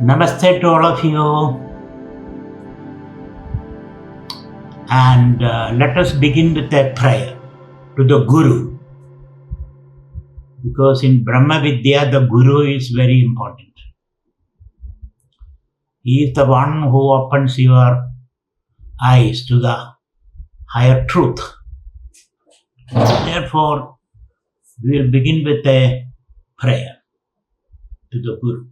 Namaste to all of you, and let us begin with a prayer to the Guru, because in Brahma Vidya the Guru is very important. He is the one who opens your eyes to the higher truth. Therefore, we will begin with a prayer to the Guru.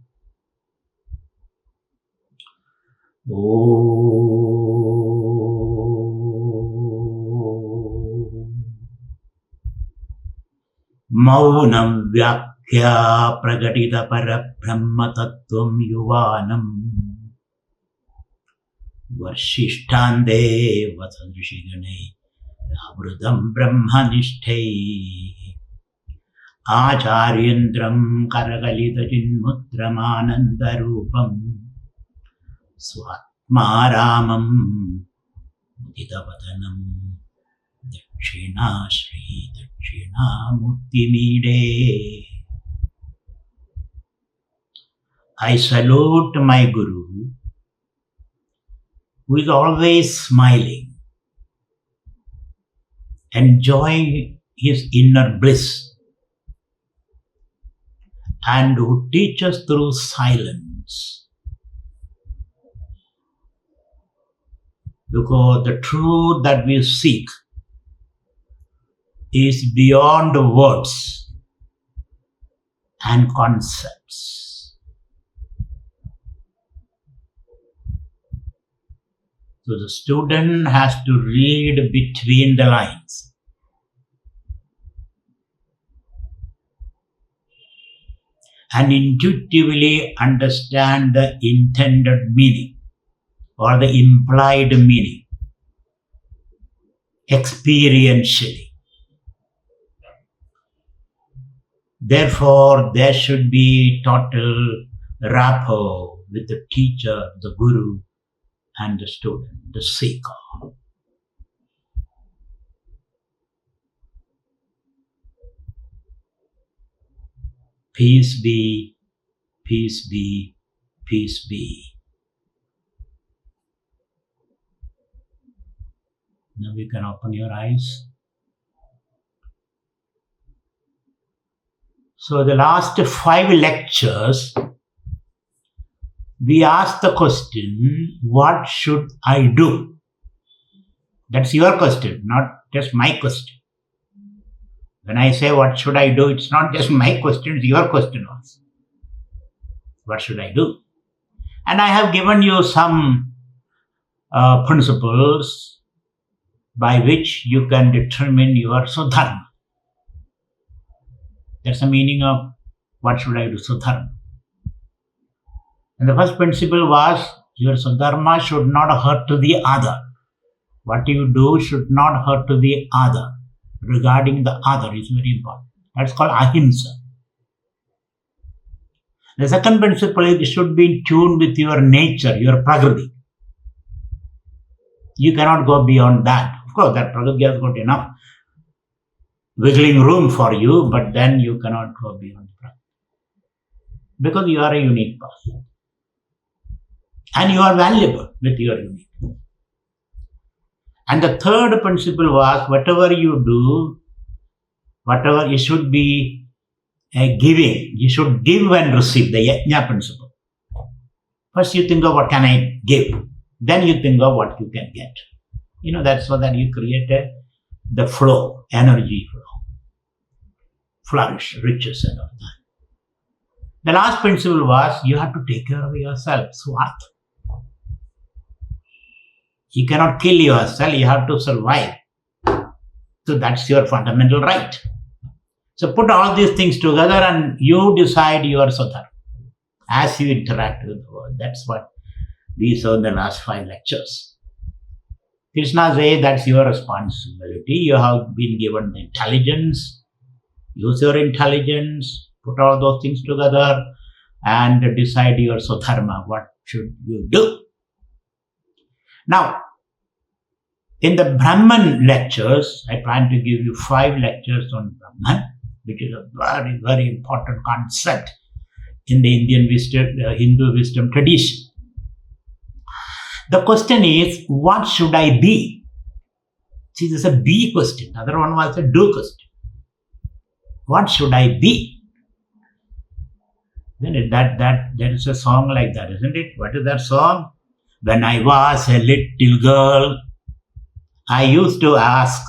Maunam vyakya pragatita parabrahma tattvam yuvanam varshishthande vasadrishigane avrutam brahmanishthai acharyendram karakalita chinmudramanandarupam Swatmaramam Muditavatanam Dakshina Shri Dakshina Muktimide. I salute my Guru, who is always smiling, enjoying his inner bliss, and who teaches through silence. Because the truth that we seek is beyond words and concepts. So the student has to read between the lines. And intuitively understand the intended meaning or the implied meaning experientially. Therefore, there should be total rapport with the teacher, the Guru, and the student, the seeker. Peace be, peace be, peace be. Now you can open your eyes. So the last 5 lectures, we asked the question, what should I do? That's your question, not just my question. When I say what should I do, it's not just my question, it's your question also. What should I do? And I have given you some principles by which you can determine your Dharma. That's the meaning of what should I do, Dharma. And the first principle was your Dharma should not hurt to the other. What you do should not hurt to the other. Regarding the other is very important. That's called ahimsa. The second principle is it should be in tune with your nature, your prakriti. You cannot go beyond that. Of course, that prakriti has got enough wiggling room for you, but then you cannot go beyond prakriti. Because you are a unique person. And you are valuable with your uniqueness. And the third principle was whatever you do, whatever you should be giving. You should give and receive, the yajna principle. First you think of what can I give. Then you think of what you can get. That's so that you created the flow, energy flow, flourish, riches and all that. The last principle was you have to take care of yourself, swat. You cannot kill yourself, you have to survive. So that's your fundamental right. So put all these things together and you decide your Dharma as you interact with the world. That's what we saw in the last 5 lectures. Krishna says that's your responsibility. You have been given the intelligence. Use your intelligence, put all those things together and decide your Dharma. What should you do? Now, in the Brahman lectures, I plan to give you 5 lectures on Brahman, which is a very, very important concept in the Indian wisdom, Hindu wisdom tradition. The question is, what should I be? See, this is a be question. The other one was a do question. What should I be? Then there is a song like that, isn't it? What is that song? When I was a little girl, I used to ask,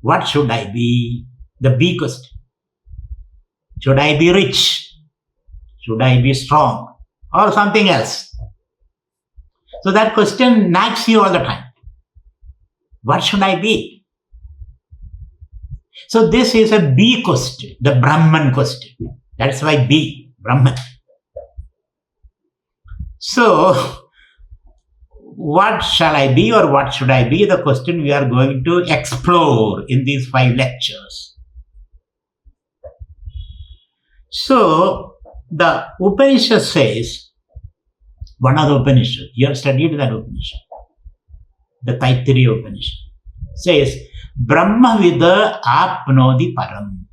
what should I be? The be question. Should I be rich? Should I be strong? Or something else? So that question nags you all the time. What should I be? So this is a be question, the Brahman question. That's why be, Brahman. So, what shall I be or what should I be? The question we are going to explore in these 5 lectures. So, the Upanishad says, one of the Upanishad, you have studied that Upanishad, the Taittiriya Upanishad, says, Brahmavida apnodi param.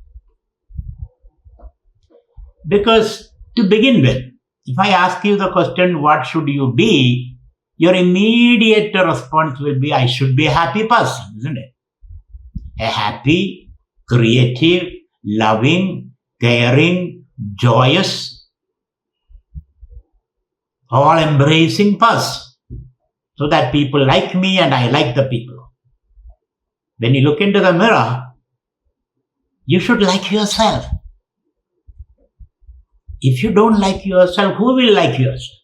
Because to begin with, if I ask you the question, what should you be? Your immediate response will be, I should be a happy person, isn't it? A happy, creative, loving, caring, joyous, all-embracing person. So that people like me and I like the people. When you look into the mirror, you should like yourself. If you don't like yourself, who will like yourself?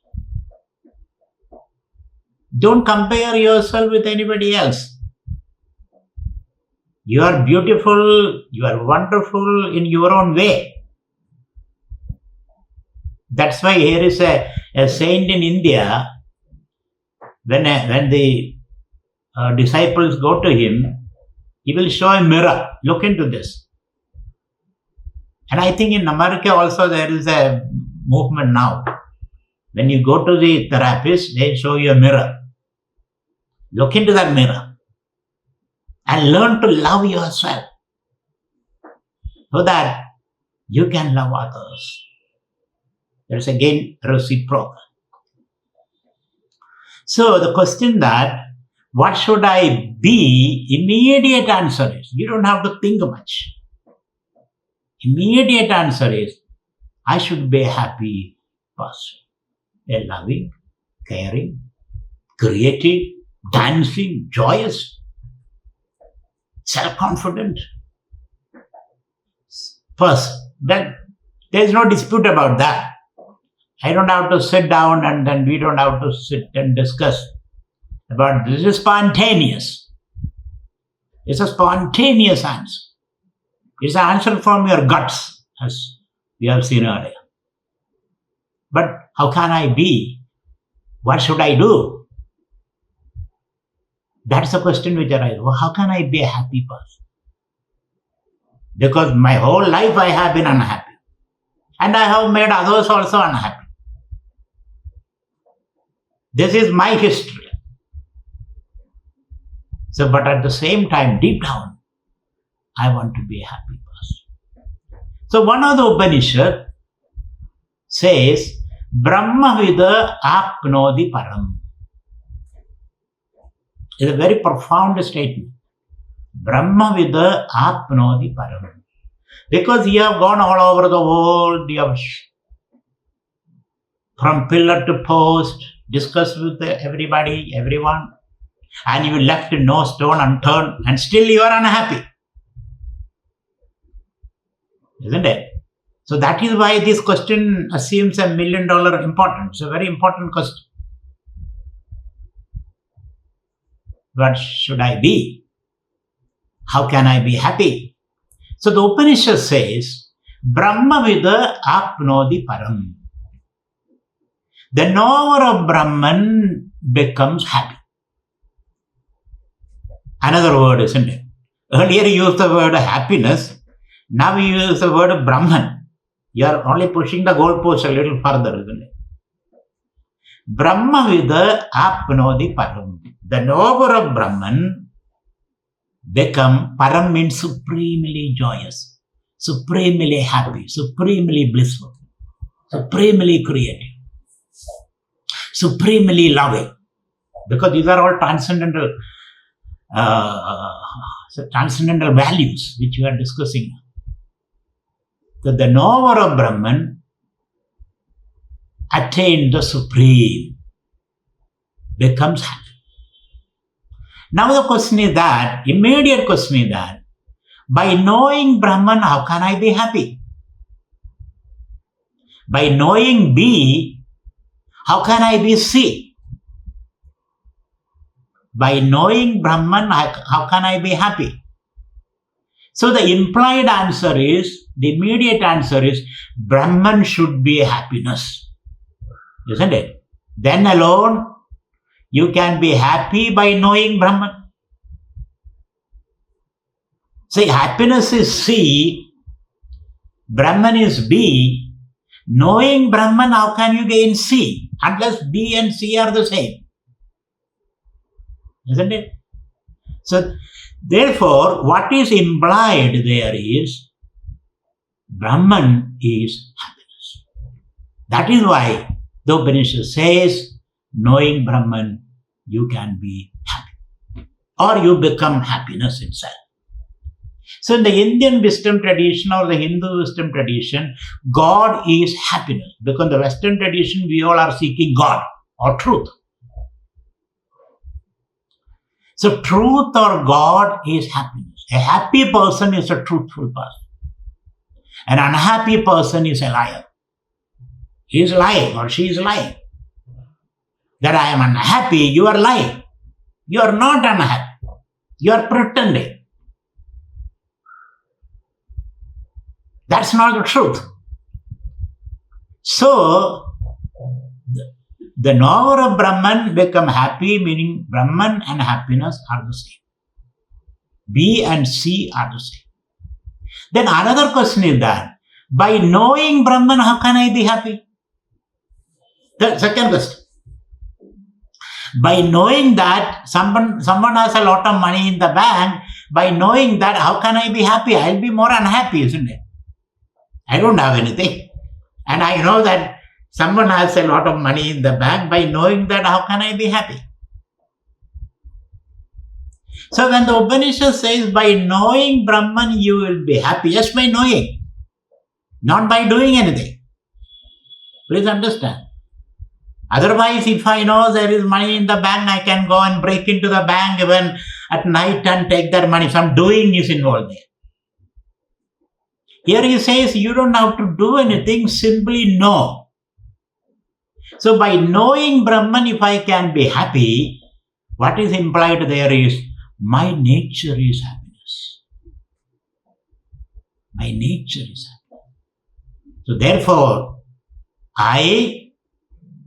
Don't compare yourself with anybody else. You are beautiful, you are wonderful in your own way. That's why here is a saint in India. When the disciples go to him, he will show a mirror. Look into this. And I think in America also there is a movement now. When you go to the therapist, they show you a mirror. Look into that mirror and learn to love yourself so that you can love others. There's again reciprocal. So the question that, what should I be? Immediate answer is, you don't have to think much. Immediate answer is, I should be a happy person. A loving, caring, creative, dancing, joyous, self-confident person. Then there is no dispute about that. I don't have to sit down and then we don't have to sit and discuss about this. Is spontaneous. It's a spontaneous answer. It's an answer from your guts, as we have seen earlier. But how can I be? What should I do? That's the question which arises. Well, how can I be a happy person? Because my whole life I have been unhappy. And I have made others also unhappy. This is my history. So, but at the same time, deep down, I want to be a happy person. So, one of the Upanishad says, Brahmavida apnodi param. It's a very profound statement. Brahmavida apnodi param. Because you have gone all over the world, you have from pillar to post, discussed with everybody, everyone, and you left no stone unturned, and still you are unhappy. Isn't it? So that is why this question assumes $1 million importance. It's a very important question. What should I be? How can I be happy? So the Upanishad says, Brahmavida apnodi param. The knower of Brahman becomes happy. Another word, isn't it? Earlier you used the word happiness. Now you use the word Brahman. You are only pushing the goalpost a little further, isn't it? Brahmavida apnodi param. The knower of Brahman become, param means supremely joyous, supremely happy, supremely blissful, supremely creative, supremely loving. Because these are all transcendental values which we are discussing. That the knower of Brahman attained the supreme, becomes happy. Now the question is that, immediate question is that, by knowing Brahman, how can I be happy? By knowing B, how can I be C? By knowing Brahman, how can I be happy? So the implied answer is, the immediate answer is, Brahman should be happiness. Isn't it? Then alone, you can be happy by knowing Brahman. See, happiness is C, Brahman is B. Knowing Brahman, how can you gain C? Unless B and C are the same. Isn't it? So, therefore, what is implied there is, Brahman is happiness. That is why the Upanishad says, knowing Brahman, you can be happy. Or you become happiness itself. So in the Indian wisdom tradition or the Hindu wisdom tradition, God is happiness. Because in the Western tradition, we all are seeking God or truth. So truth or God is happiness. A happy person is a truthful person. An unhappy person is a liar. He is lying or she is lying. That I am unhappy, you are lying. You are not unhappy. You are pretending. That's not the truth. So, the knower of Brahman become happy, meaning Brahman and happiness are the same. B and C are the same. Then another question is that, by knowing Brahman, how can I be happy? The second question. By knowing that someone has a lot of money in the bank, by knowing that, how can I be happy? I'll be more unhappy, isn't it? I don't have anything. And I know that someone has a lot of money in the bank. By knowing that, how can I be happy? So when the Upanishad says, by knowing Brahman, you will be happy, just by knowing, not by doing anything. Please understand. Otherwise, if I know there is money in the bank, I can go and break into the bank even at night and take their money. Some doing is involved there. Here he says, you don't have to do anything, simply know. So by knowing Brahman, if I can be happy, what is implied there is, my nature is happiness. My nature is happiness. So therefore,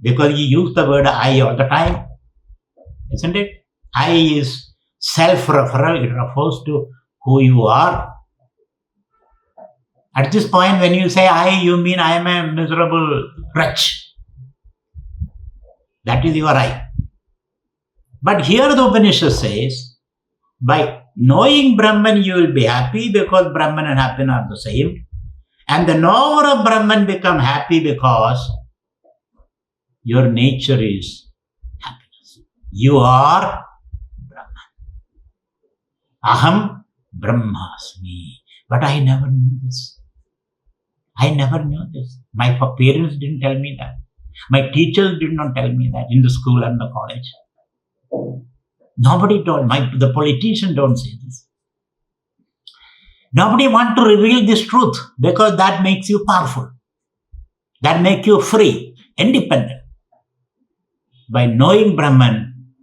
because you use the word I all the time, isn't it? I is self-referral, it refers to who you are. At this point, when you say I, you mean I am a miserable wretch. That is your I. But here the Upanishad says, by knowing Brahman, you will be happy because Brahman and happiness are the same. And the knower of Brahman become happy because your nature is happiness. You are Brahman. Aham Brahmasmi. But I never knew this. I never knew this. My parents didn't tell me that. My teachers did not tell me that in the school and the college. Nobody told. The politicians don't say this. Nobody wants to reveal this truth because that makes you powerful. That makes you free, independent. By knowing Brahman,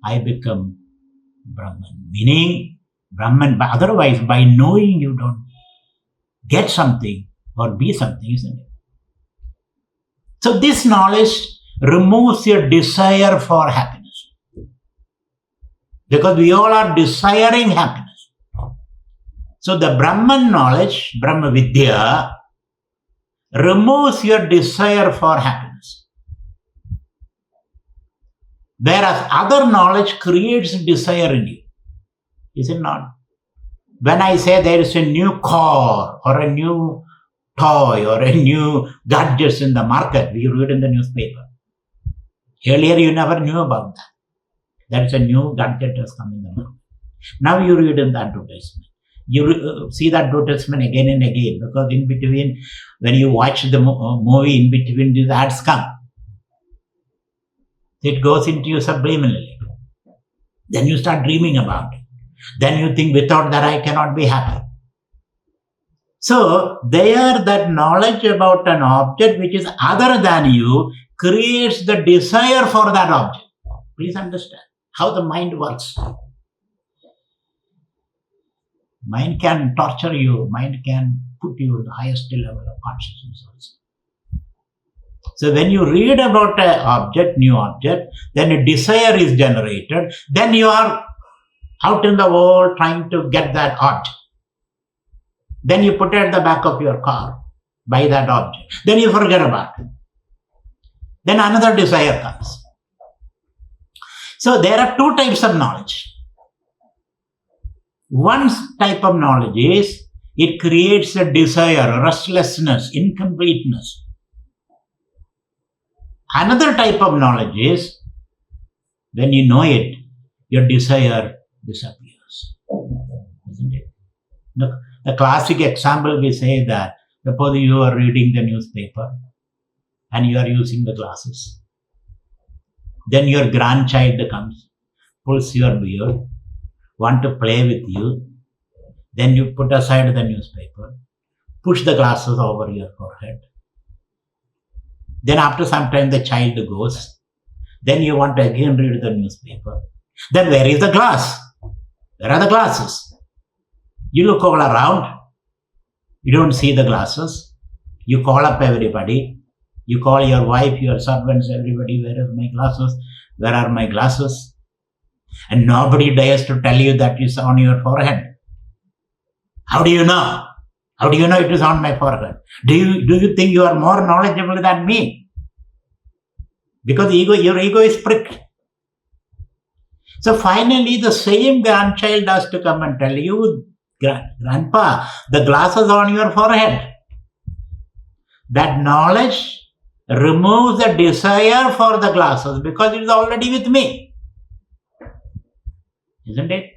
I become Brahman. Meaning, Brahman, but otherwise, by knowing you don't get something or be something, isn't it? So this knowledge removes your desire for happiness. Because we all are desiring happiness. So the Brahman knowledge, Brahma Vidya, removes your desire for happiness. Whereas other knowledge creates desire in you. Is it not? When I say there is a new car or a new toy or a new gadgets in the market, you read in the newspaper. Earlier you never knew about that. That's a new gadget has come in the market. Now you read in the advertisement. You see the advertisement again and again, because in between, when you watch the movie, in between these ads come. It goes into you subliminally. Then you start dreaming about it. Then you think, without that I cannot be happy. So there, that knowledge about an object which is other than you creates the desire for that object. Please understand how the mind works. Mind can torture you. Mind can put you at the highest level of consciousness also. So when you read about an object, new object, then a desire is generated. Then you are out in the world trying to get that object. Then you put it at the back of your car, buy that object. Then you forget about it. Then another desire comes. So there are two types of knowledge. One type of knowledge is, it creates a desire, restlessness, incompleteness. Another type of knowledge is, when you know it, your desire disappears. Isn't it? Look, the classic example, we say that, suppose you are reading the newspaper and you are using the glasses. Then your grandchild comes, pulls your beard, want to play with you. Then you put aside the newspaper, push the glasses over your forehead. Then after some time the child goes. Then you want to again read the newspaper. Then where is the glass? Where are the glasses? You look all around. You don't see the glasses. You call up everybody. You call your wife, your servants, everybody, where are my glasses? Where are my glasses? And nobody dares to tell you that it's on your forehead. How do you know? How do you know it is on my forehead? Do you think you are more knowledgeable than me? Because your ego is pricked. So finally, the same grandchild has to come and tell you, Grandpa, the glasses on your forehead. That knowledge removes the desire for the glasses because it is already with me. Isn't it?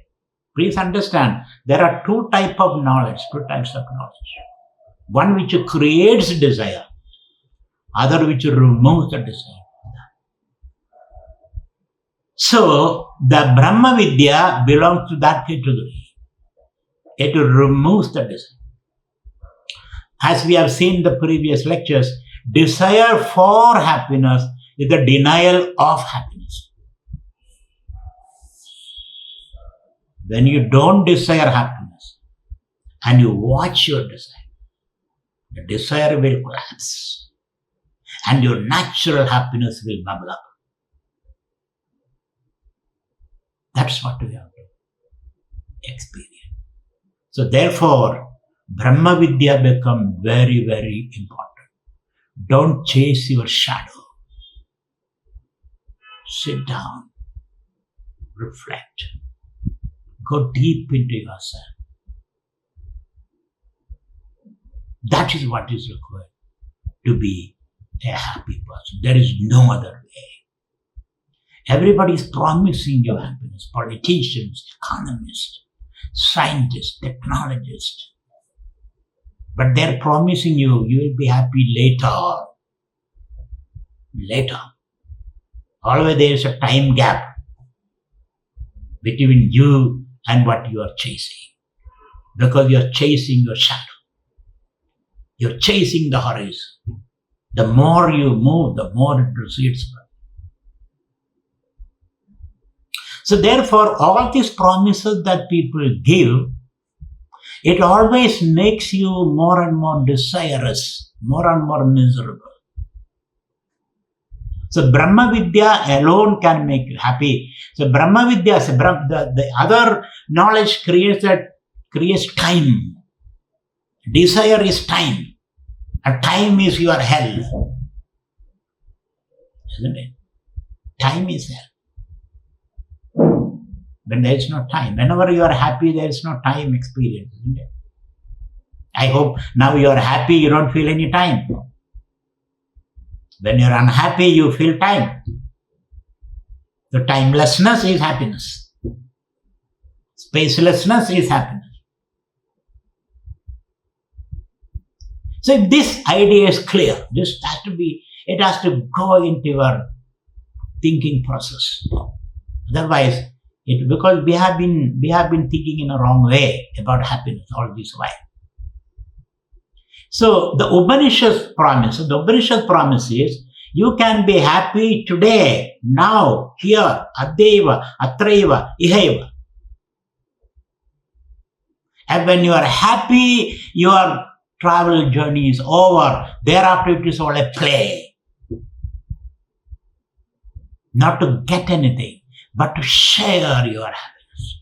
Please understand, there are two types of knowledge. One which creates desire, other which removes the desire. So, the Brahma Vidya belongs to that category. It removes the desire. As we have seen in the previous lectures, desire for happiness is the denial of happiness. When you don't desire happiness and you watch your desire, the desire will collapse and your natural happiness will bubble up. That's what we have to experience. So therefore, Brahma Vidya becomes very, very important. Don't chase your shadow. Sit down, reflect, go deep into yourself. That is what is required to be a happy person. There is no other way. Everybody is promising you happiness. Politicians, economists, scientists, technologists. But they're promising you will be happy later. Later. Always there is a time gap between you and what you are chasing. Because you are chasing your shadow. You're chasing the horizon. The more you move, the more it recedes. So therefore, all these promises that people give, it always makes you more and more desirous, more and more miserable. So Brahma Vidya alone can make you happy. So Brahma Vidya, the other knowledge creates time. Desire is time. And time is your hell. Isn't it? Time is hell. When there is no time. Whenever you are happy, there is no time experience, isn't it? I hope now you are happy, you don't feel any time. When you are unhappy, you feel time. The timelessness is happiness. Spacelessness is happiness. So if this idea is clear, it has to go into your thinking process. Otherwise, because we have been thinking in a wrong way about happiness all this while. So the Upanishad's promise is you can be happy today, now, here, addeva, atraiva, ihaiva. And when you are happy, your travel journey is over. Thereafter, it is all a play. Not to get anything, but to share your happiness.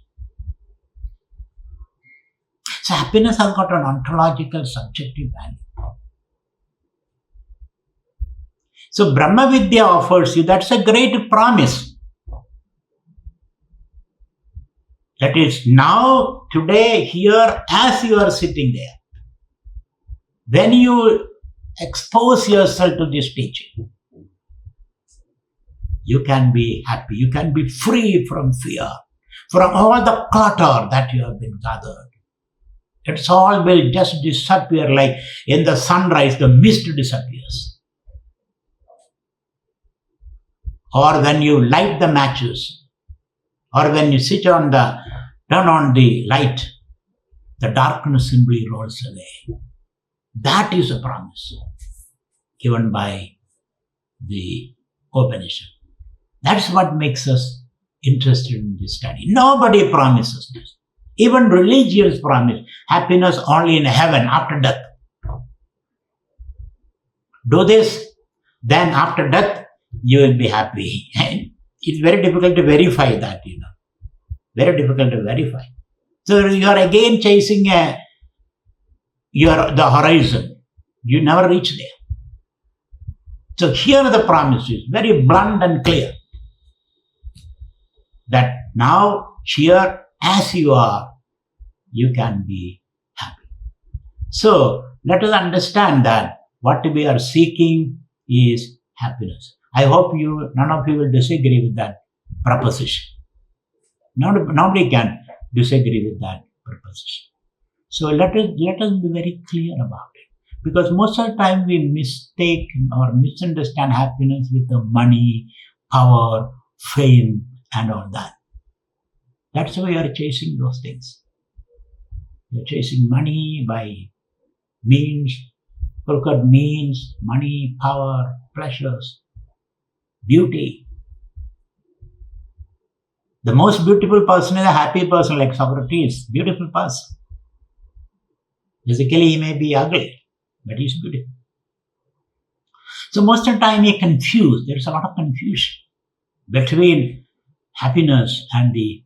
So happiness has got an ontological, subjective value. So Brahma Vidya offers you, that's a great promise. That is now, today, here, as you are sitting there. When you expose yourself to this teaching, you can be happy. You can be free from fear, from all the clutter that you have been gathered. It's all will just disappear like in the sunrise, the mist disappears. Or when you light the matches, or when you turn on the light, the darkness simply rolls away. That is a promise given by the Upanishad. That's what makes us interested in this study. Nobody promises this. Even religions promise happiness only in heaven after death. Do this, then after death you will be happy. And it's very difficult to verify that, Very difficult to verify. So you are again chasing the horizon. You never reach there. So here the promise is very blunt and clear. That now, here, as you are, you can be happy. So, let us understand that what we are seeking is happiness. I hope none of you will disagree with that proposition. Nobody can disagree with that proposition. So, let us be very clear about it. Because most of the time we mistake or misunderstand happiness with the money, power, fame, and all that. That's why we are chasing those things. We are chasing money by means, money, power, pleasures, beauty. The most beautiful person is a happy person like Socrates, beautiful person. Physically he may be ugly, but he's beautiful. So most of the time we are confused. There is a lot of confusion between happiness and the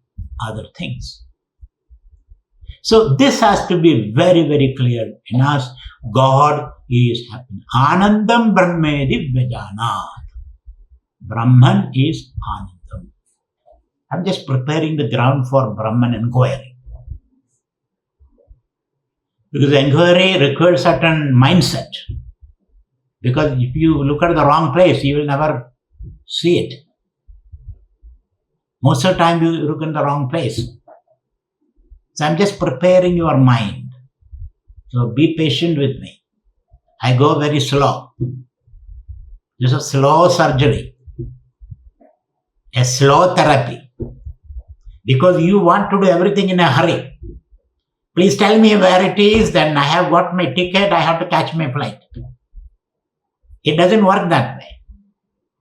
other things. So this has to be very, very clear in us. God is happiness. Anandam Brahmedi Vyajanat. Brahman is Anandam. I'm just preparing the ground for Brahman inquiry. Because inquiry requires certain mindset. Because if you look at the wrong place, you will never see it. Most of the time you look in the wrong place. So I'm just preparing your mind. So be patient with me. I go very slow. This is a slow surgery. A slow therapy. Because you want to do everything in a hurry. Please tell me where it is, then I have got my ticket, I have to catch my flight. It doesn't work that way.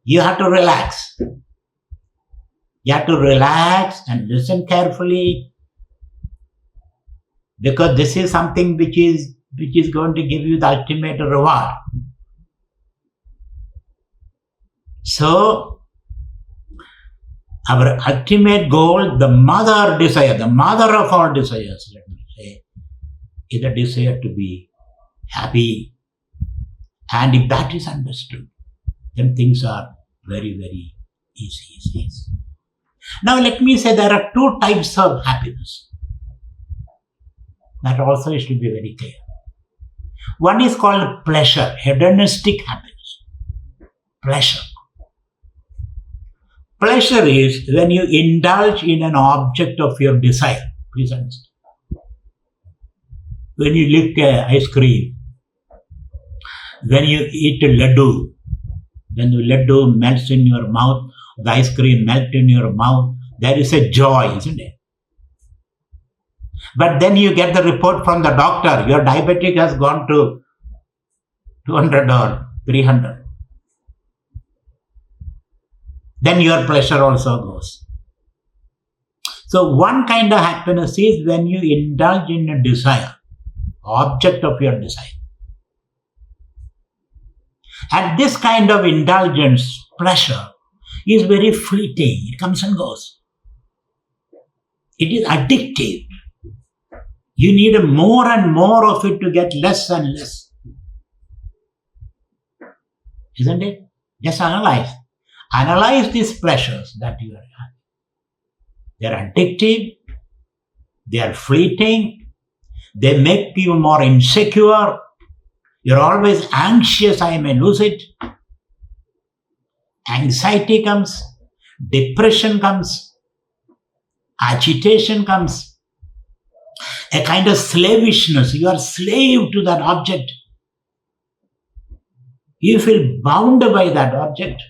You have to relax. You have to relax and listen carefully, because this is something which is going to give you the ultimate reward. So, our ultimate goal, the mother desire, the mother of all desires, let me say, is the desire to be happy. And if that is understood, then things are very, very easy. Now let me say there are two types of happiness. That also is to be very clear. One is called pleasure, hedonistic happiness. Pleasure. Pleasure is when you indulge in an object of your desire. Please understand. When you lick ice cream, when you eat a laddu, when the laddu melts in your mouth, the ice cream melts in your mouth, there is a joy, isn't it? But then you get the report from the doctor, your diabetic has gone to 200 or 300. Then your pleasure also goes. So one kind of happiness is when you indulge in a desire, object of your desire. And this kind of indulgence, pleasure, is very fleeting. It comes and goes. It is addictive. You need more and more of it to get less and less. Isn't it? Just analyze. Analyze these pleasures that you are having. They are addictive. They are fleeting. They make you more insecure. You're always anxious, I may lose it. Anxiety comes. Depression comes. Agitation comes. A kind of slavishness. You are slave to that object. You feel bound by that object.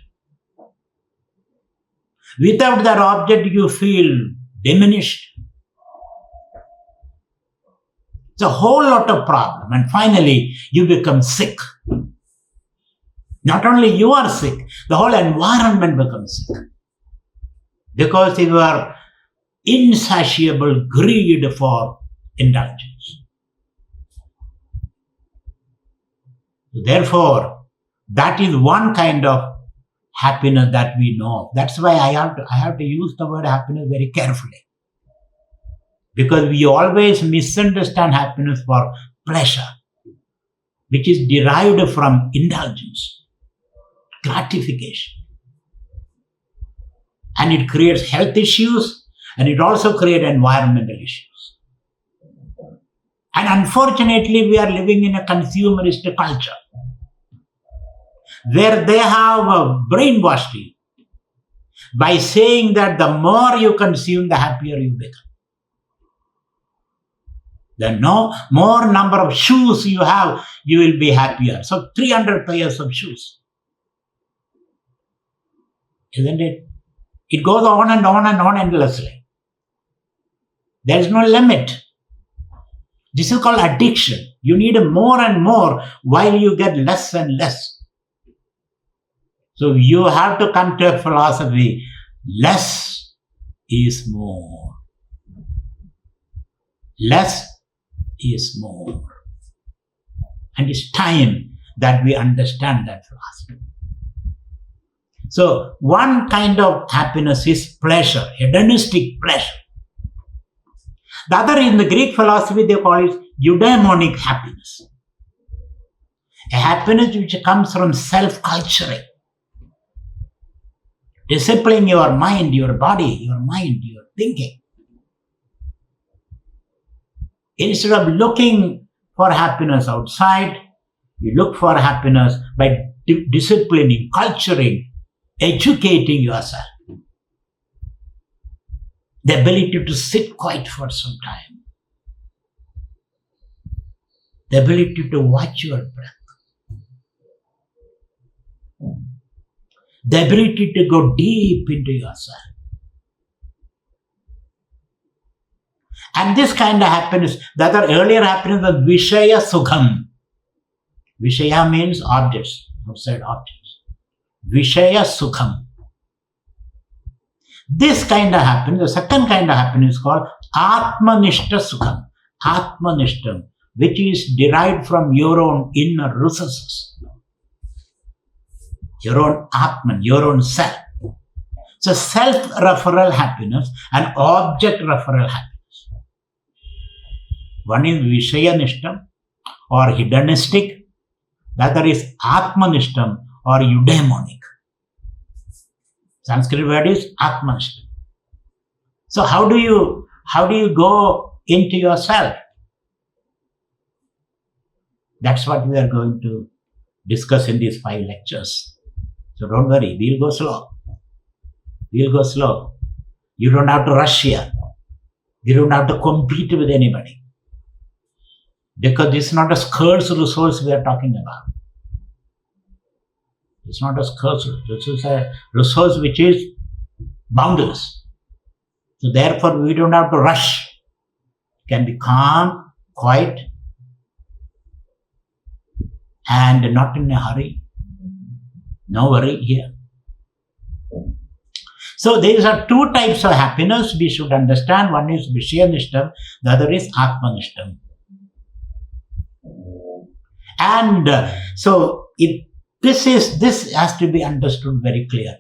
Without that object, you feel diminished. It's a whole lot of problem. And finally, you become sick. Not only you are sick, the whole environment becomes sick. Because you are insatiable greed for indulgence. Therefore, that is one kind of happiness that we know. That's why I have to use the word happiness very carefully. Because we always misunderstand happiness for pleasure, which is derived from indulgence, gratification. And it creates health issues, and it also creates environmental issues. And unfortunately, we are living in a consumerist culture where they have brainwashed you by saying that the more you consume, the happier you become. The more number of shoes you have, you will be happier. So 300 pairs of shoes. Isn't it? It goes on and on and on endlessly. There is no limit. This is called addiction. You need more and more while you get less and less. So you have to come to a philosophy, less is more. Less is more. And it's time that we understand that philosophy. So one kind of happiness is pleasure, hedonistic pleasure. The other, in the Greek philosophy, they call it eudaimonic happiness. A happiness which comes from self-culturing. Disciplining your mind, your body, your mind, your thinking. Instead of looking for happiness outside, you look for happiness by disciplining, culturing, educating yourself. The ability to sit quiet for some time. The ability to watch your breath. The ability to go deep into yourself. And this kind of happiness, the other earlier happiness was Vishaya Sukham. Vishaya means objects, outside objects. Vishaya Sukham. This kind of happiness, the second kind of happiness is called Atmanishta Sukham. Atmanishtam, which is derived from your own inner resources. Your own Atman, your own self. So self-referral happiness and object-referral happiness. One is Vishayanishtam or hedonistic. The other is Atmanishtam or eudaimonic. Sanskrit word is Atmanishtam. So how do you go into yourself? That's what we are going to discuss in these 5 lectures. So don't worry, we'll go slow. We'll go slow. You don't have to rush here. You don't have to compete with anybody. Because this is not a scarce resource we are talking about. It's not a scarce resource. This is a resource which is boundless. So therefore, we don't have to rush. It can be calm, quiet, and not in a hurry. No worry here. So these are 2 types of happiness we should understand. One is Vishayanishtam, the other is Atmanishtam. And so this has to be understood very clearly.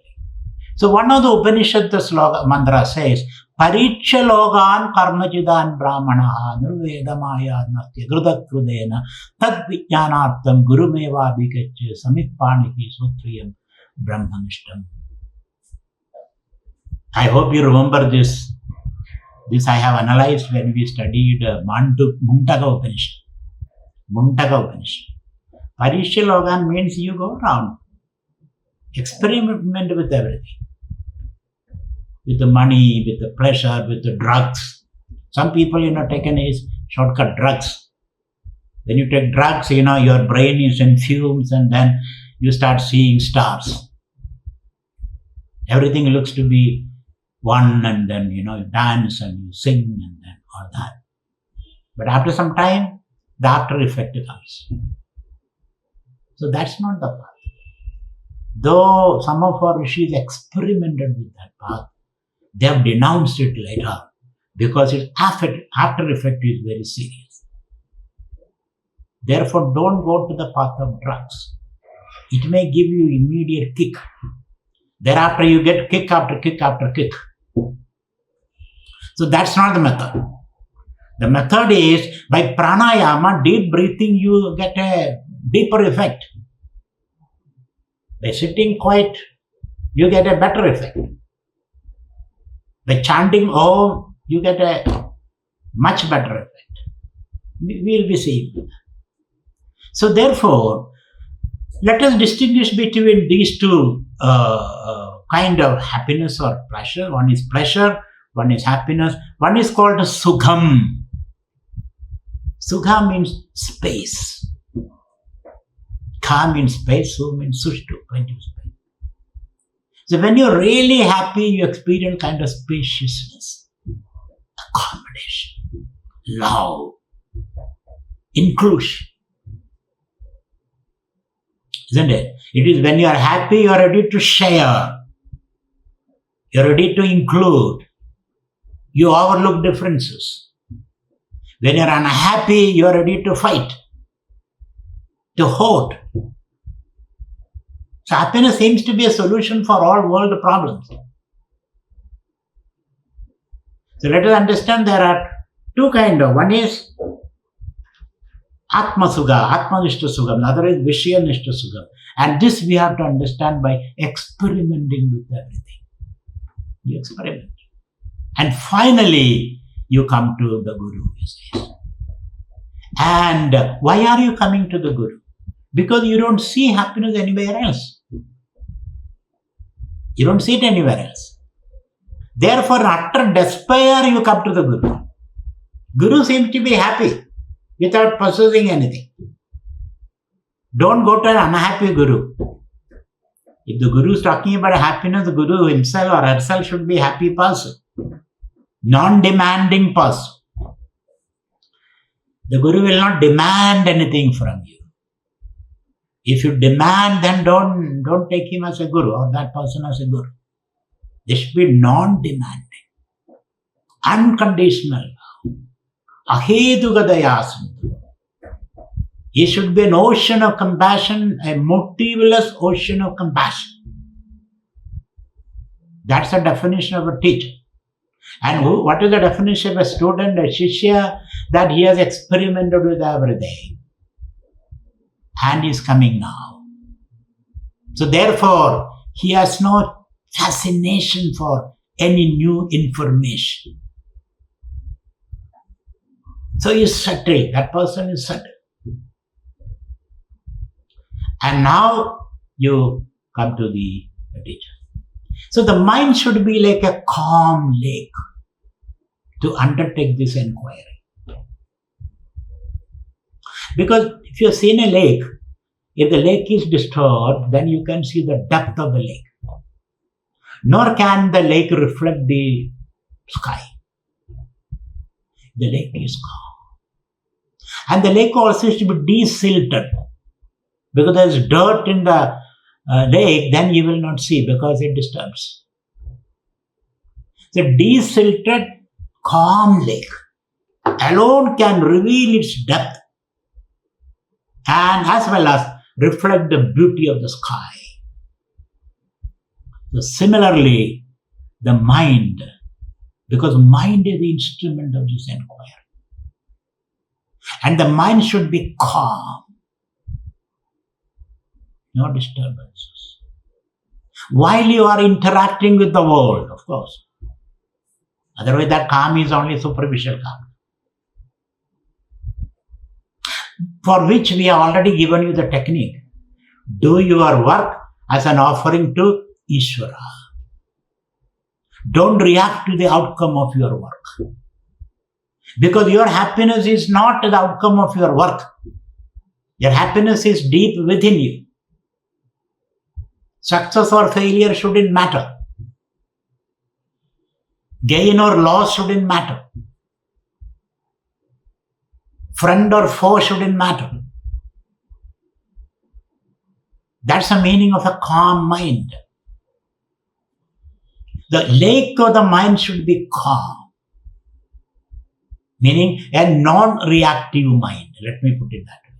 So one of the Upanishad sloga mantra says, Pariksha logan karmajidan brahmanaha nirvedamaya nastya grudakrudena tad vijnanartham gurumeva bhikacche samitpanihi sutriyam brahmanishtam. I hope you remember this. This I have analyzed when we studied Muntaka Upanishad. Muntaka Upanishad. Pariksha logan means you go around. Experiment with everything. With the money, with the pleasure, with the drugs. Some people, taken is shortcut drugs. When you take drugs, your brain is in fumes and then you start seeing stars. Everything looks to be one, and then, you dance and you sing and then all that. But after some time, the after effect comes. So that's not the path. Though some of our rishis experimented with that path, they have denounced it later because its after effect is very serious. Therefore, don't go to the path of drugs. It may give you immediate kick. Thereafter, you get kick after kick after kick. So that's not the method. The method is by pranayama, deep breathing, you get a deeper effect. By sitting quiet, you get a better effect. By chanting Om, you get a much better effect. We will be seeing that. So therefore, let us distinguish between these 2 kind of happiness or pleasure. One is pleasure, one is happiness, one is called Sukham. Sukha means space. Ka means space, Su means Sushtu, plenty of space. So when you're really happy, you experience kind of spaciousness, accommodation, love, inclusion. Isn't it? It is when you are happy, you are ready to share. You are ready to include. You overlook differences. When you are unhappy, you are ready to fight, to hoard. So happiness seems to be a solution for all world problems. So let us understand there are 2 kinds of. One is Atma Sugha, Atmanishta Sugha. Another is Vishayanishta Sugha. And this we have to understand by experimenting with everything. You experiment. And finally, you come to the Guru, he says. And why are you coming to the Guru? Because you don't see happiness anywhere else. You don't see it anywhere else. Therefore, after despair, you come to the Guru. Guru seems to be happy without possessing anything. Don't go to an unhappy Guru. If the Guru is talking about happiness, the Guru himself or herself should be a happy person. Non-demanding person. The Guru will not demand anything from you. If you demand, then don't take him as a Guru or that person as a Guru. They should be non-demanding. Unconditional. Ahetugadayasana. He should be an ocean of compassion, a motiveless ocean of compassion. That's the definition of a teacher. And what is the definition of a student, a shishya? That he has experimented with everything. And is coming now. So therefore, he has no fascination for any new information. So he is settled. That person is settled. And now you come to the teacher. So the mind should be like a calm lake to undertake this inquiry. Because if you have seen a lake, if the lake is disturbed, then you can see the depth of the lake. Nor can the lake reflect the sky. The lake is calm. And the lake also should be desilted. Because there is dirt in the lake, then you will not see because it disturbs. The desilted, calm lake alone can reveal its depth and as well as reflect the beauty of the sky. So similarly, the mind, because mind is the instrument of this inquiry. And the mind should be calm. No disturbances. While you are interacting with the world, of course. Otherwise, that calm is only superficial calm. For which we have already given you the technique. Do your work as an offering to Ishvara. Don't react to the outcome of your work. Because your happiness is not the outcome of your work. Your happiness is deep within you. Success or failure shouldn't matter. Gain or loss shouldn't matter. Friend or foe shouldn't matter. That's the meaning of a calm mind. The lake of the mind should be calm. Meaning a non-reactive mind. Let me put it that way.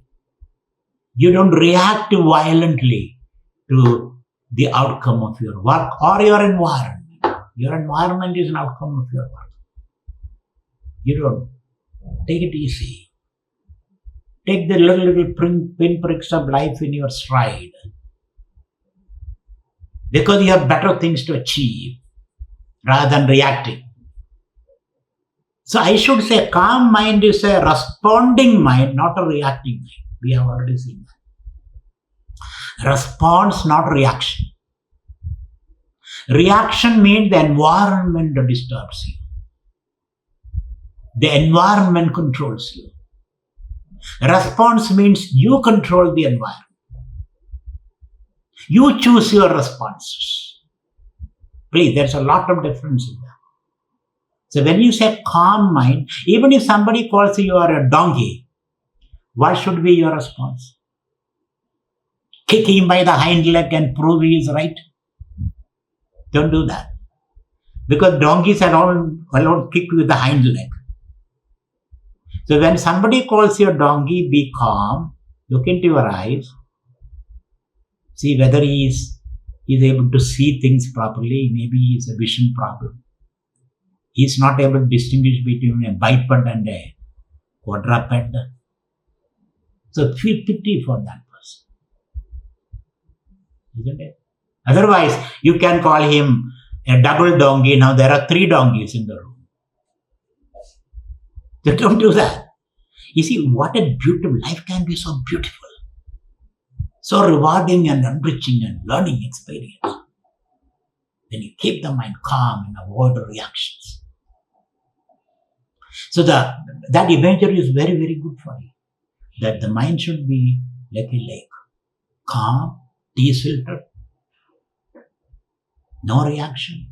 You don't react violently to the outcome of your work or your environment. Your environment is an outcome of your work. You don't. Take it easy. Take the little pinpricks of life in your stride. Because you have better things to achieve rather than reacting. So I should say calm mind is a responding mind, not a reacting mind. We have already seen that. Response, not reaction. Reaction means the environment disturbs you. The environment controls you. Response means you control the environment. You choose your responses. Please, there's a lot of difference in that. So when you say calm mind, even if somebody calls you are a donkey, what should be your response? Kick him by the hind leg and prove he is right? Don't do that. Because donkeys are all kicked with the hind leg. So when somebody calls you a donkey, be calm, look into your eyes, see whether he is able to see things properly. Maybe he has a vision problem. He is not able to distinguish between a biped and a quadruped. So feel pity for that person. Isn't it? Otherwise, you can call him a double donkey. Now there are 3 donkeys in the room. So don't do that. You see, what a beautiful life can be, so beautiful. So rewarding and enriching and learning experience. Then you keep the mind calm and avoid reactions. So that imagery is very, very good for you. That the mind should be like a lake. Calm, desilted, no reaction.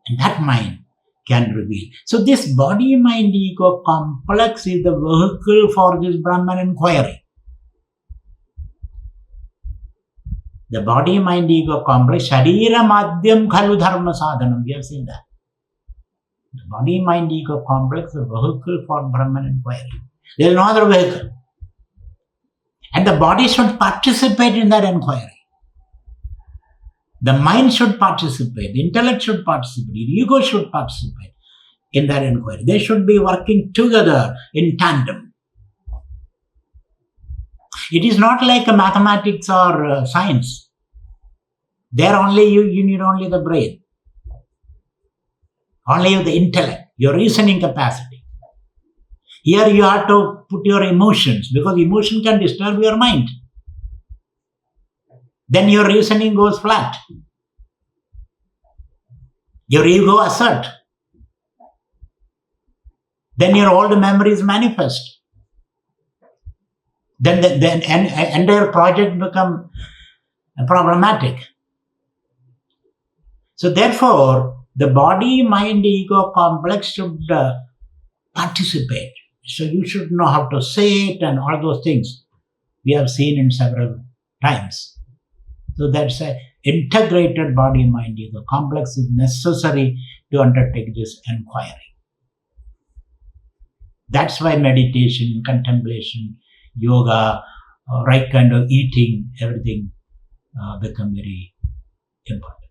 And that mind can reveal. So this body-mind-ego complex is the vehicle for this Brahman inquiry. The body-mind-ego complex, Sharira Madhyam Khalu Dharma Sadhanam. We have seen that. The body-mind-ego complex is a vehicle for Brahman inquiry. There is no other vehicle. And the body should participate in that inquiry. The mind should participate, the intellect should participate, the ego should participate in that inquiry. They should be working together in tandem. It is not like a mathematics or science. There only you need only the brain. Only the intellect, your reasoning capacity. Here you have to put your emotions, because emotion can disturb your mind. then your reasoning goes flat. Your ego assert. Then your old memories manifest. Then the entire project become problematic. So therefore, the body, mind, ego complex should participate. So you should know how to say it and all those things we have seen in several times. So that's an integrated body, mind, ego complex is necessary to undertake this inquiry. That's why meditation, contemplation, yoga, right kind of eating, everything become very important.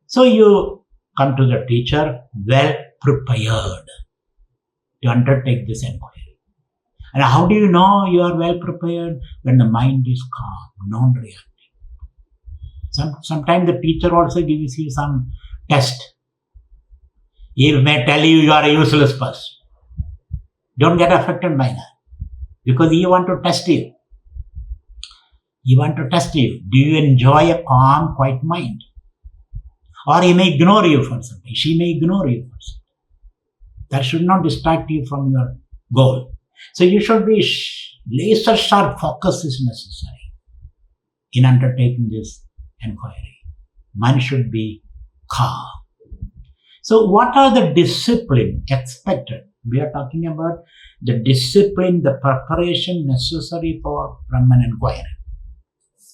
So you come to the teacher well prepared to undertake this inquiry. And how do you know you are well prepared? When the mind is calm, non-reactive. Sometimes the teacher also gives you some test. He may tell you are a useless person. Don't get affected by that. Because he want to test you. He want to test you. Do you enjoy a calm, quiet mind? Or he may ignore you for something. She may ignore you for something. That should not distract you from your goal. So you should be laser sharp focus is necessary in undertaking this inquiry. Mind should be calm. So what are the discipline expected? We are talking about the discipline, the preparation necessary for Brahman inquiry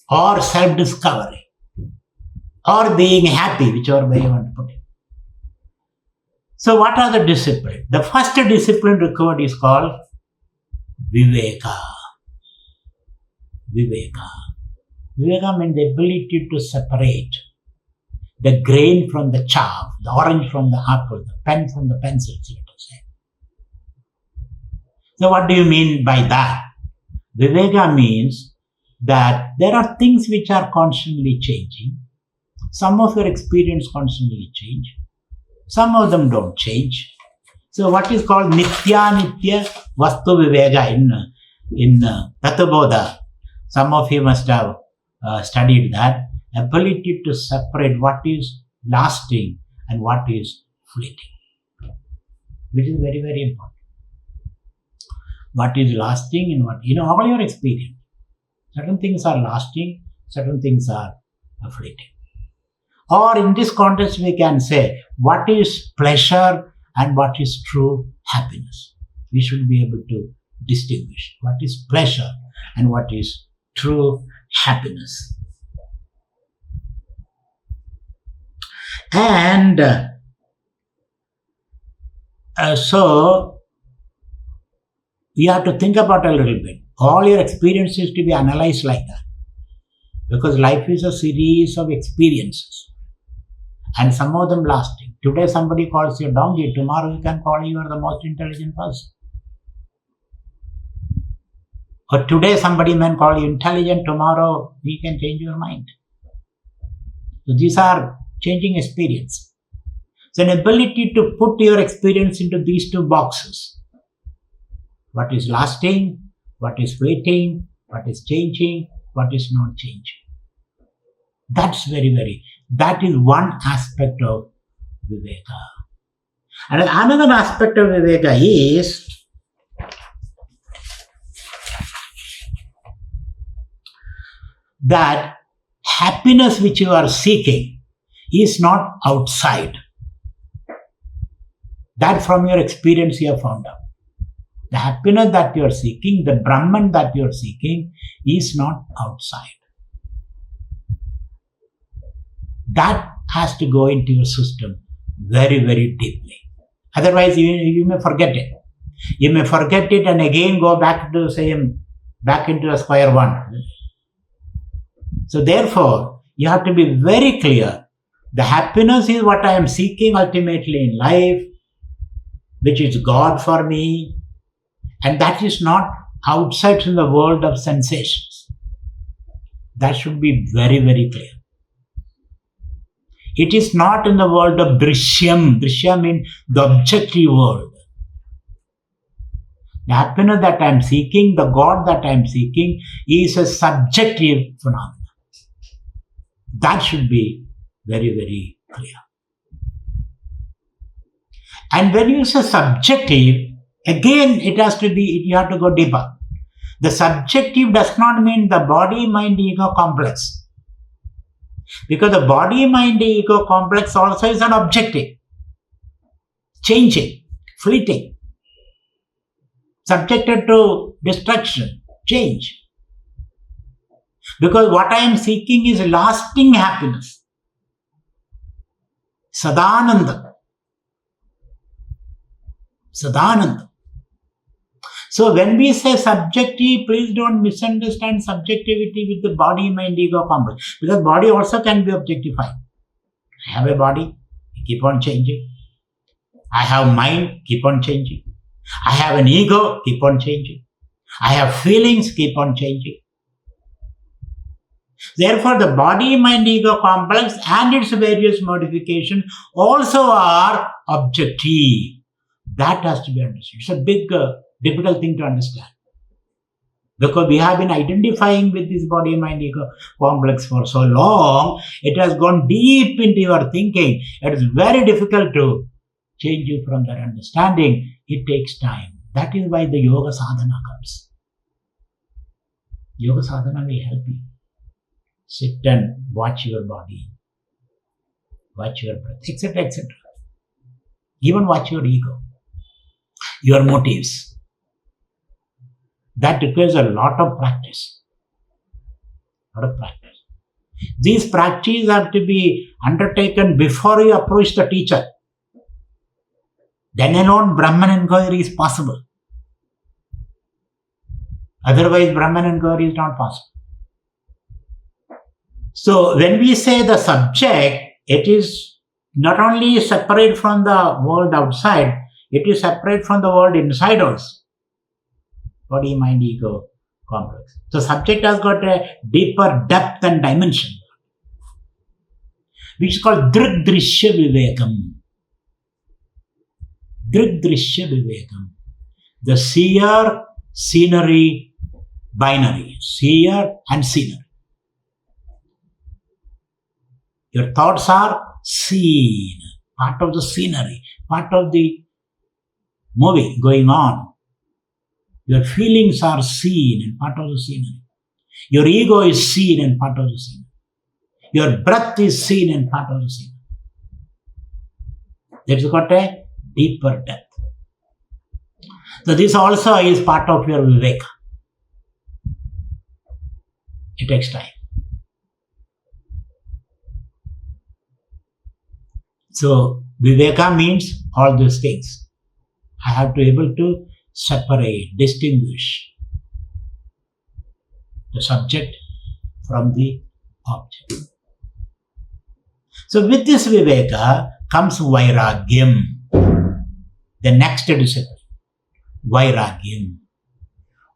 or self-discovery or being happy, whichever way you want to put it. So what are the discipline? The first discipline required is called Viveka. Viveka. Viveka means the ability to separate the grain from the chaff, the orange from the apple, the pen from the pencil, let us say. So what do you mean by that? Viveka means that there are things which are constantly changing. Some of your experience constantly change. Some of them don't change. So what is called Nitya Vastu Viveka in Tattva-bodha. Some of you must have studied that. Ability to separate what is lasting and what is fleeting. Which is very, very important. What is lasting and what, all your experience. Certain things are lasting, certain things are fleeting. Or in this context, we can say, what is pleasure and what is true happiness. We should be able to distinguish what is pleasure and what is true happiness. And so we have to think about a little bit. All your experiences to be analyzed like that. Because life is a series of experiences. And some of them lasting. Today somebody calls you a donkey, tomorrow he can call you are the most intelligent person. Or today somebody may call you intelligent, tomorrow he can change your mind. So these are changing experience. So an ability to put your experience into these two boxes. What is lasting, what is fleeting, what is changing, what is not changing. That's that is one aspect of Viveka. And another aspect of Viveka is that happiness which you are seeking is not outside. That from your experience you have found out. The happiness that you are seeking, the Brahman that you are seeking is not outside. That has to go into your system very, very deeply. Otherwise, you may forget it. You may forget it and again go back to the square one. So therefore, you have to be very clear. The happiness is what I am seeking ultimately in life, which is God for me. And that is not outside in the world of sensations. That should be very, very clear. It is not in the world of Drishyam. Drishyam means the objective world. The happiness that I am seeking, the God that I am seeking, is a subjective phenomenon. That should be very, very clear. And when you say subjective, again it has to be, you have to go deeper. The subjective does not mean the body, mind, ego complex. Because the body, mind, ego complex also is an objective. Changing, fleeting, subjected to destruction, change. Because what I am seeking is lasting happiness. Sadananda. Sadananda. So when we say subjective, please don't misunderstand subjectivity with the body, mind, ego complex. Because body also can be objectified. I have a body, keep on changing. I have mind, keep on changing. I have an ego, keep on changing. I have feelings, keep on changing. Therefore, the body, mind, ego complex and its various modifications also are objective. That has to be understood. It's a big, difficult thing to understand. Because we have been identifying with this body, mind, ego complex for so long, it has gone deep into your thinking. It is very difficult to change you from that understanding. It takes time. That is why the yoga sadhana comes. Yoga sadhana will help you. Sit and watch your body, watch your breath, etc., etc. Even watch your ego, your motives. That requires a lot of practice. These practices have to be undertaken before you approach the teacher. Then alone Brahman inquiry is possible. Otherwise, Brahman inquiry is not possible. So, when we say the subject, it is not only separate from the world outside, it is separate from the world inside also. Body, mind, ego, complex. So, subject has got a deeper depth and dimension, which is called Drigdrishya Vivekam. Drigdrishya Vivekam. The seer, scenery, binary. Seer and scenery. Your thoughts are seen, part of the scenery, part of the movie going on. Your feelings are seen and part of the scenery. Your ego is seen and part of the scenery. Your breath is seen and part of the scenery. That's got a deeper depth. So this also is part of your Viveka. It takes time. So, Viveka means all these things. I have to be able to separate, distinguish the subject from the object. So, with this Viveka comes Vairagyam, the next discipline. Vairagyam.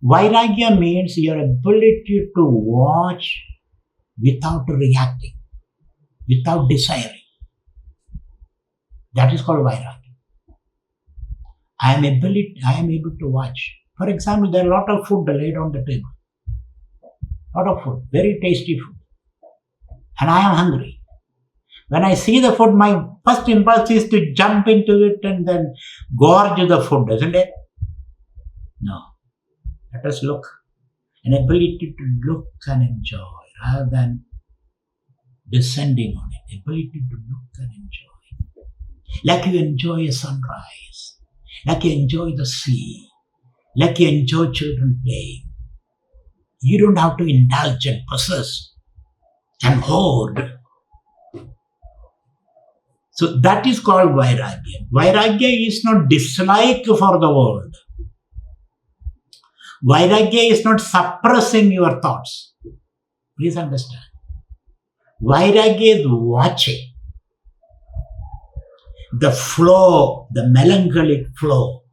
Vairagya means your ability to watch without reacting, without desiring. That is called Vairagya. I am able to watch. For example, there are a lot of food laid on the table. A lot of food, very tasty food. And I am hungry. When I see the food, my first impulse is to jump into it and then gorge the food, isn't it? No. Let us look. An ability to look and enjoy rather than descending on it. Ability to look and enjoy. Like you enjoy a sunrise, like you enjoy the sea, like you enjoy children playing. You don't have to indulge and possess and hoard. So that is called Vairagya. Vairagya is not dislike for the world. Vairagya is not suppressing your thoughts. Please understand. Vairagya is watching the flow, the melancholic flow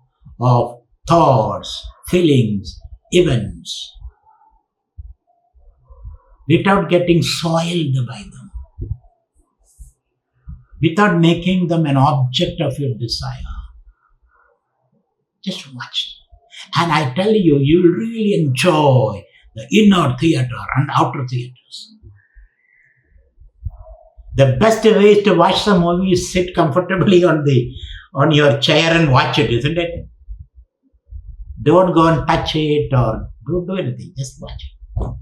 of thoughts, feelings, events, without getting soiled by them, without making them an object of your desire. Just watch. And I tell you, you'll really enjoy the inner theater and outer theaters. The best way is to watch the movie, sit comfortably on your chair and watch it, isn't it? Don't go and touch it or don't do anything. Just watch it.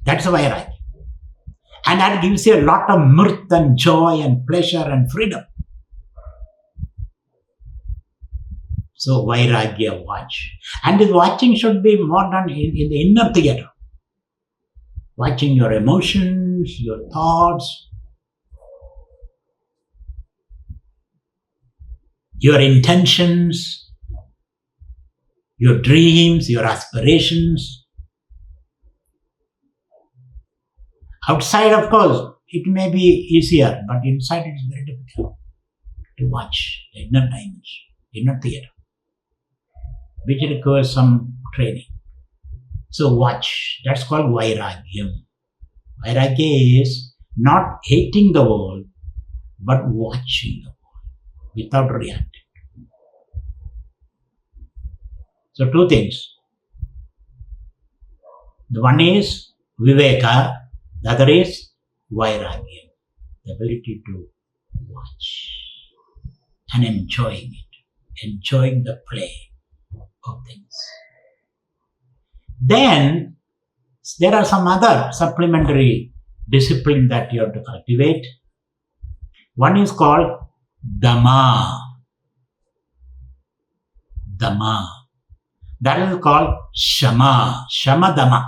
That's Vairagya. And that gives you a lot of mirth and joy and pleasure and freedom. So Vairagya, watch. And this watching should be more done in the inner theater. Watching your emotions, your thoughts, your intentions, your dreams, your aspirations. Outside, of course, it may be easier, but inside it is very difficult to watch the inner dimension, inner theater, which requires some training. So watch, that's called Vairagyam. Vairagya is not hating the world, but watching the world without reacting. So two things. The one is Viveka, the other is Vairagya, the ability to watch and enjoying it, enjoying the play of things. Then there are some other supplementary discipline that you have to cultivate. One is called Dhamma. Dhamma. That is called Shama. Shama Dhamma.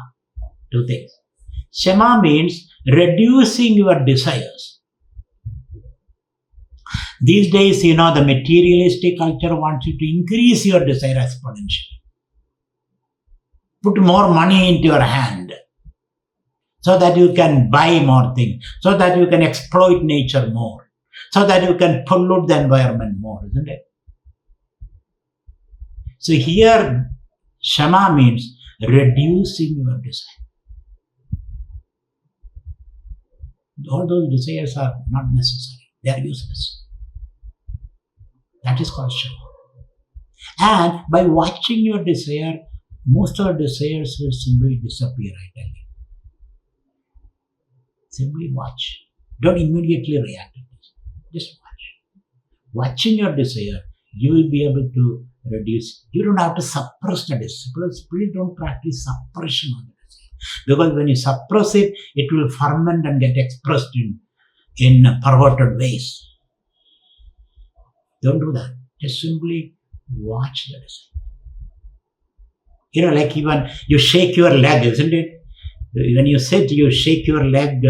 Two things. Shama means reducing your desires. These days, the materialistic culture wants you to increase your desire exponentially. Put more money into your hand so that you can buy more things, so that you can exploit nature more, so that you can pollute the environment more, isn't it? So here, Shama means reducing your desire. All those desires are not necessary. They are useless. That is called Shama. And by watching your desire, most of the desires will simply disappear, I tell you. Simply watch. Don't immediately react to this. Just watch. Watching your desire, you will be able to reduce. You don't have to suppress the desire. Please don't practice suppression of the desire. Because when you suppress it, it will ferment and get expressed in perverted ways. Don't do that. Just simply watch the desire. Like even you shake your leg, isn't it? When you sit, you shake your leg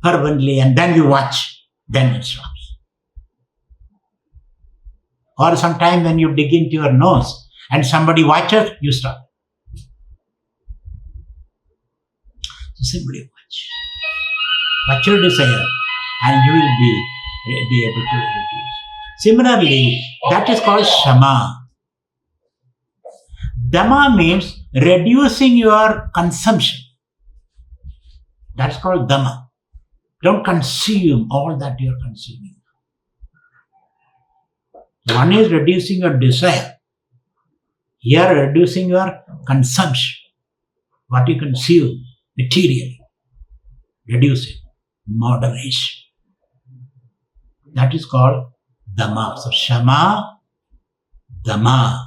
fervently and then you watch, then it stops. Or sometime when you dig into your nose and somebody watches, you stop. So simply watch. Watch your desire and you will be able to reduce. Similarly, that is called Shama. Dhamma means reducing your consumption. That's called Dhamma. Don't consume all that you're consuming. One is reducing your desire. Here, reducing your consumption. What you consume materially. Reduce it. Moderation. That is called Dhamma. So, Shama, Dhamma.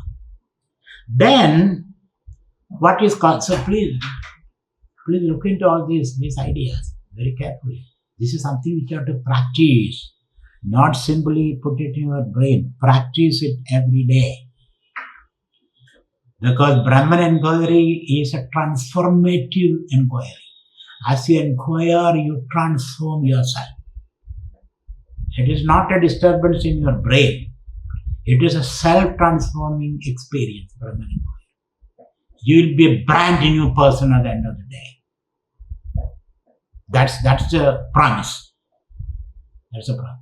Then, what is called, so please look into all these ideas very carefully. This is something which you have to practice, not simply put it in your brain. Practice it every day. Because Brahman inquiry is a transformative inquiry. As you inquire, you transform yourself. It is not a disturbance in your brain. It is a self-transforming experience, Brahman inquiry. You will be a brand new person at the end of the day. That's the promise. That's the promise.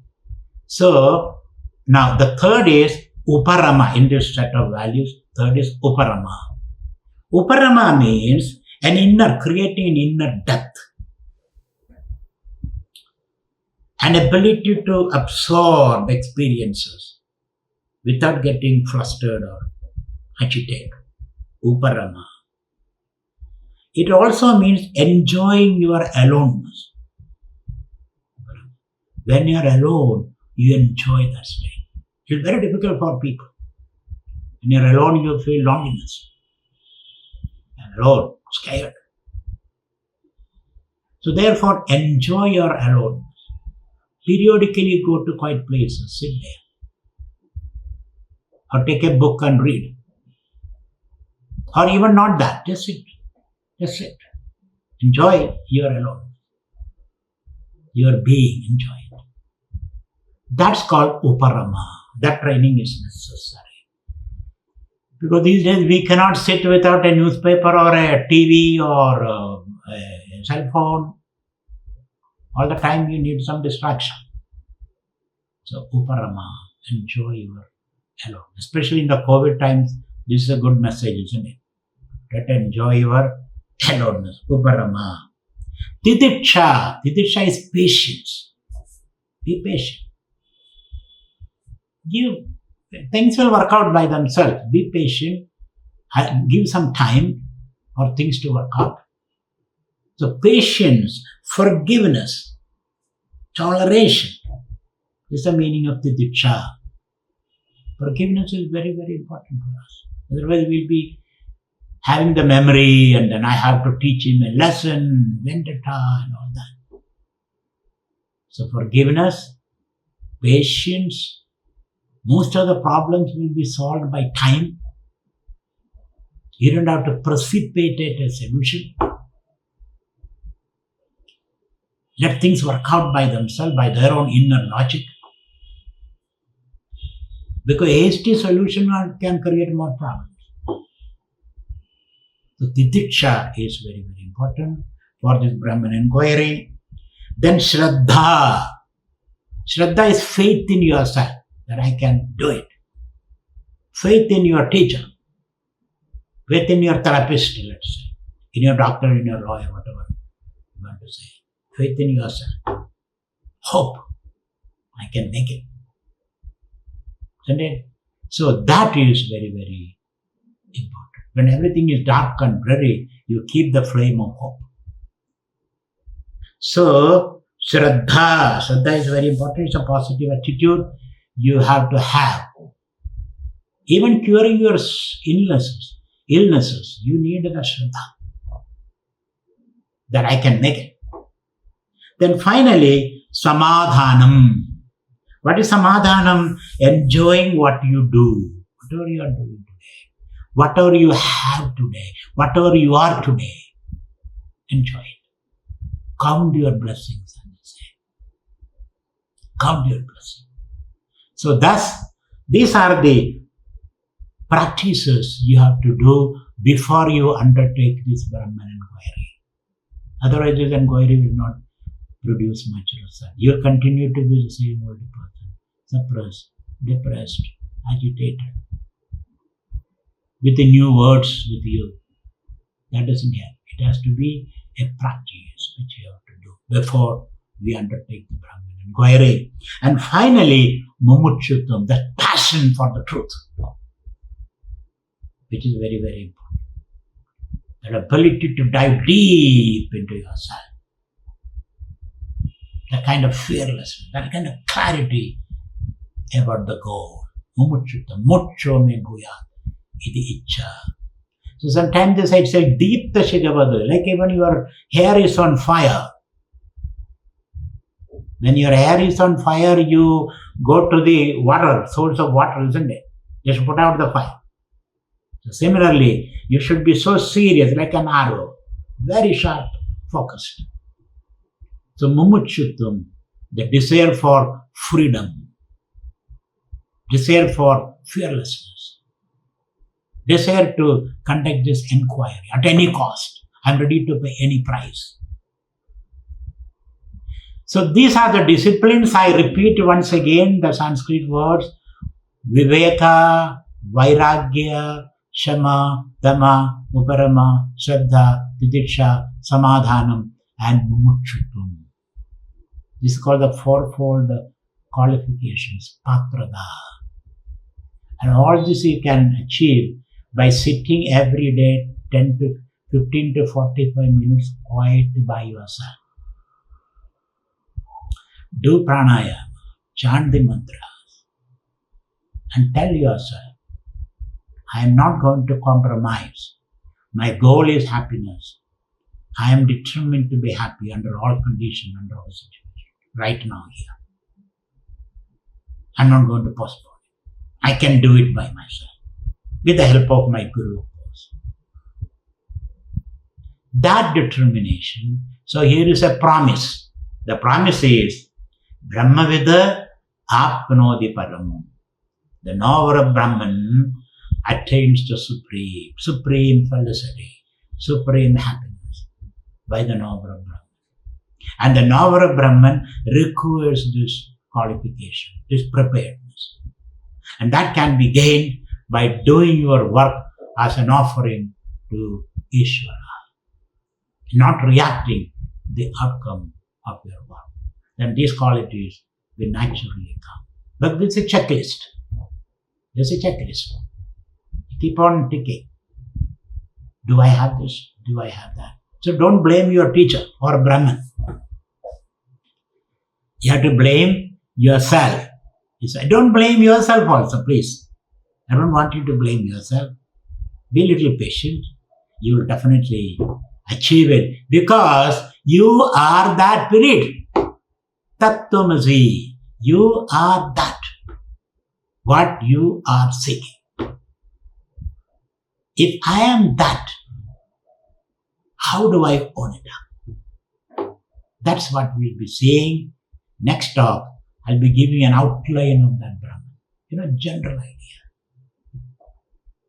So, now the third is Uparama in this set of values. Third is Uparama. Uparama means creating an inner depth. An ability to absorb experiences without getting flustered or agitated. Uparama. It also means enjoying your aloneness. When you are alone, you enjoy that state. It's very difficult for people. When you're alone, you feel loneliness. And alone, scared. So therefore, enjoy your aloneness. Periodically go to quiet places, sit there. Or take a book and read. Or even not that, just sit. Just sit. Enjoy your alone. Your being, enjoy it. That's called uparama. That training is necessary. Because these days we cannot sit without a newspaper or a TV or a cell phone. All the time you need some distraction. So uparama, enjoy your alone. Especially in the COVID times, this is a good message, isn't it? Let enjoy your aloneness. Uparama. Tidiksha. Tidiksha is patience. Be patient. Things will work out by themselves. Be patient. Give some time for things to work out. So patience, forgiveness, toleration is the meaning of tidiksha. Forgiveness is very, very important for us. Otherwise we'll be having the memory and then I have to teach him a lesson, vendetta and all that. So forgiveness, patience, most of the problems will be solved by time. You don't have to precipitate a solution. Let things work out by themselves, by their own inner logic. Because hasty solution can create more problems. So tidiksha is very, very important for this Brahman inquiry. Then shraddha. Shraddha is faith in yourself, that I can do it. Faith in your teacher. Faith in your therapist, let's say. In your doctor, in your lawyer, whatever you want to say. Faith in yourself. Hope. I can make it. Isn't it? So that is very, very important. When everything is dark and dreary, you keep the flame of hope. So, shraddha. Shraddha is very important. It's a positive attitude you have to have. Even curing your illnesses, you need the shraddha. That I can make it. Then finally, samadhanam. What is samadhanam? Enjoying what you do. Whatever you are doing today. Whatever you have today. Whatever you are today. Enjoy it. Count your blessings, and say. Count your blessings. So thus, these are the practices you have to do before you undertake this Brahman inquiry. Otherwise, this inquiry will not produce much result. You will continue to be the same old person, suppressed, depressed, agitated, with the new words with you. That doesn't help. It has to be a practice which you have to do before we undertake the Brahman inquiry. And finally, mumukshutam, that passion for the truth, which is very, very important. That ability to dive deep into yourself. That kind of fearlessness, that kind of clarity about the goal. Mumukshutam, moksho me bhuyat, iti ichcha. So sometimes they say it's a deep tashigavadu, like even your hair is on fire. When your hair is on fire, you go to the water, source of water, isn't it? Just put out the fire. So similarly, you should be so serious, like an arrow, very sharp, focused. So mumukshutam, the desire for freedom, desire for fearlessness, desire to conduct this inquiry at any cost. I'm ready to pay any price. So these are the disciplines. I repeat once again the Sanskrit words: Viveka, Vairagya, Shama, Dhamma, Uparama, Shraddha, Tidiksha, Samadhanam, and Mumukshutam. This is called the fourfold qualifications, Patrada. And all this you can achieve by sitting every day 10 to 15 to 45 minutes quiet by yourself. Do pranayama, chant the mantras, and tell yourself, I am not going to compromise. My goal is happiness. I am determined to be happy under all conditions, under all situations, right now here. I'm not going to postpone it. I can do it by myself, with the help of my Guru, of course. That determination, so here is a promise. The promise is, Brahmavida apnodi paramam. The knower of Brahman attains the supreme felicity, supreme happiness by the knower of Brahman. And the knower of Brahman requires this qualification, this preparedness. And that can be gained by doing your work as an offering to Ishvara, not reacting to the outcome of your work. Then these qualities will naturally come. But it's a checklist. There's a checklist. Keep on ticking. Do I have this? Do I have that? So don't blame your teacher or Brahman. You have to blame yourself. Don't blame yourself also, please. I don't want you to blame yourself. Be a little patient. You will definitely achieve it because you are that spirit. Tattvamasi. You are that. What you are seeking. If I am that, how do I own it up? That's what we'll be seeing. Next talk, I'll be giving an outline of that Brahman. General idea.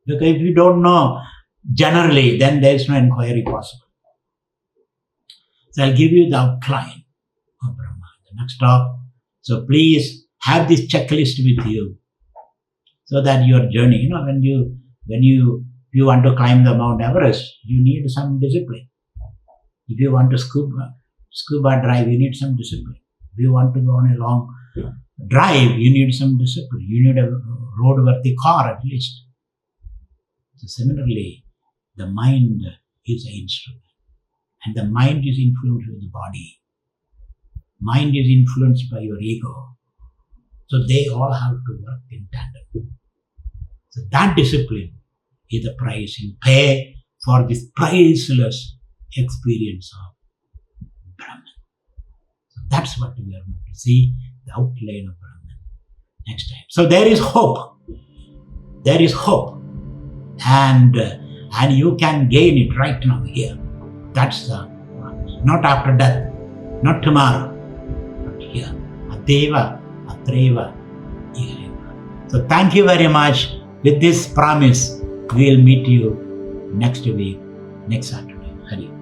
Because if you don't know generally, then there is no inquiry possible. So I'll give you the outline of Brahman. The next talk. So please have this checklist with you so that your journey, when you want to climb the Mount Everest, you need some discipline. If you want to scuba dive, you need some discipline. If you want to go on a long drive, you need some discipline. You need a roadworthy car at least. So similarly, the mind is an instrument. And the mind is influenced by the body. Mind is influenced by your ego. So they all have to work in tandem. So that discipline is the price you pay for this priceless experience of Brahman. So that's what we are going to see, the outline of Brahman next time. So there is hope. There is hope. And you can gain it right now here. That's the promise. Not after death, not tomorrow, but here. Adeva, Atreva, Ireva. So thank you very much. With this promise, we will meet you next week, next Saturday. Hari.